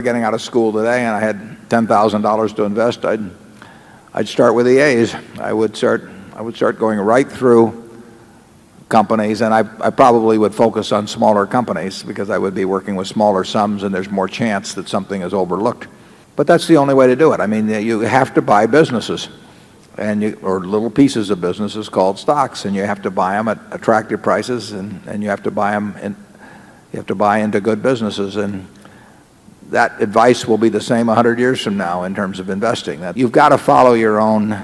Getting out of school today and I had $10,000 to invest, I'd start with the A's. I would start going right through companies, and I probably would focus on smaller companies because I would be working with smaller sums and there's more chance that something is overlooked. But that's the only way to do it. I mean, you have to buy businesses or little pieces of businesses called stocks, and you have to buy them at attractive prices, and you have to buy them you have to buy into good businesses. And that advice will be the same 100 years from now in terms of investing. That you've got to follow your own,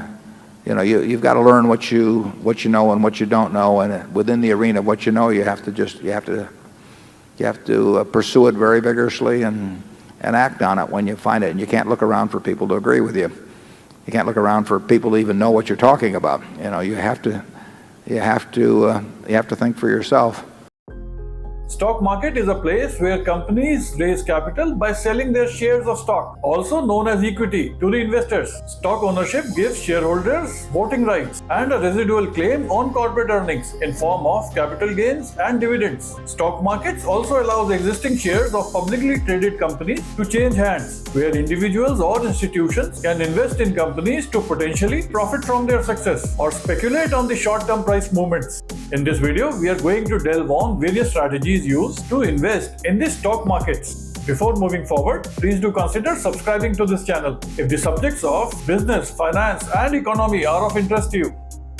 you've got to learn what you know and what you don't know, and within the arena of what you know, you have to pursue it very vigorously and act on it when you find it. And you can't look around for people to agree with you. You can't look around for people to even know what you're talking about. You have to think for yourself. Stock market is a place where companies raise capital by selling their shares of stock, also known as equity, to the investors. Stock ownership gives shareholders voting rights and a residual claim on corporate earnings in form of capital gains and dividends. Stock markets also allows existing shares of publicly traded companies to change hands, where individuals or institutions can invest in companies to potentially profit from their success or speculate on the short-term price movements. In this video, we are going to delve on various strategies used to invest in the stock markets. Before moving forward, please do consider subscribing to this channel if the subjects of business, finance, and economy are of interest to you.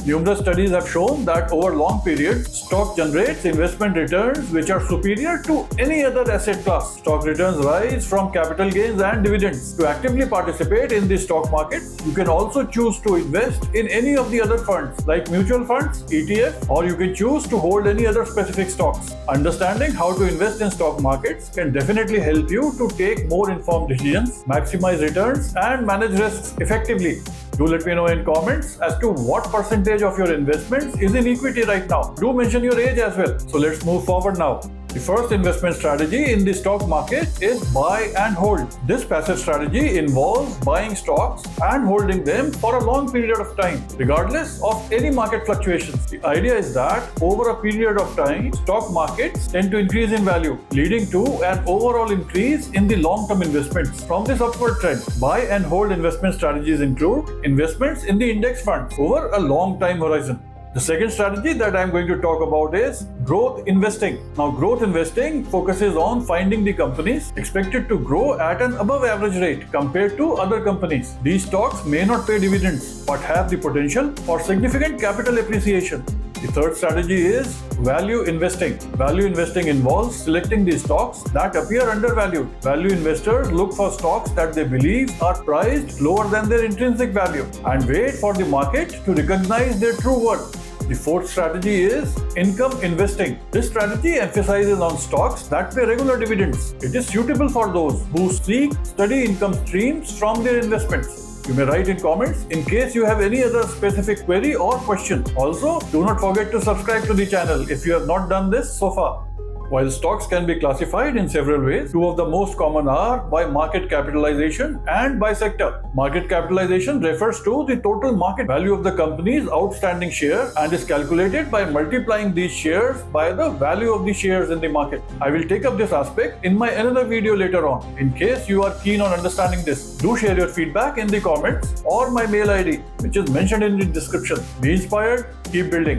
Numerous studies have shown that over long periods, stock generates investment returns which are superior to any other asset class. Stock returns rise from capital gains and dividends. To actively participate in the stock market, you can also choose to invest in any of the other funds like mutual funds, ETF, or you can choose to hold any other specific stocks. Understanding how to invest in stock markets can definitely help you to take more informed decisions, maximize returns, and manage risks effectively. Do let me know in comments as to what percentage of your investments is in equity right now. Do mention your age as well. So let's move forward now. The first investment strategy in the stock market is buy and hold. This passive strategy involves buying stocks and holding them for a long period of time, regardless of any market fluctuations. The idea is that over a period of time, stock markets tend to increase in value, leading to an overall increase in the long-term investments from this upward trend. Buy and hold investment strategies include investments in the index funds over a long time horizon. The second strategy that I'm going to talk about is growth investing. Now, growth investing focuses on finding the companies expected to grow at an above average rate compared to other companies. These stocks may not pay dividends, but have the potential for significant capital appreciation. The third strategy is value investing. Value investing involves selecting the stocks that appear undervalued. Value investors look for stocks that they believe are priced lower than their intrinsic value and wait for the market to recognize their true worth. The fourth strategy is income investing. This strategy emphasizes on stocks that pay regular dividends. It is suitable for those who seek steady income streams from their investments. You may write in comments in case you have any other specific query or question. Also, do not forget to subscribe to the channel if you have not done this so far. While stocks can be classified in several ways, two of the most common are by market capitalization and by sector. Market capitalization refers to the total market value of the company's outstanding share and is calculated by multiplying these shares by the value of the shares in the market. I will take up this aspect in my another video later on. In case you are keen on understanding this, do share your feedback in the comments or my mail ID, which is mentioned in the description. Be inspired, keep building.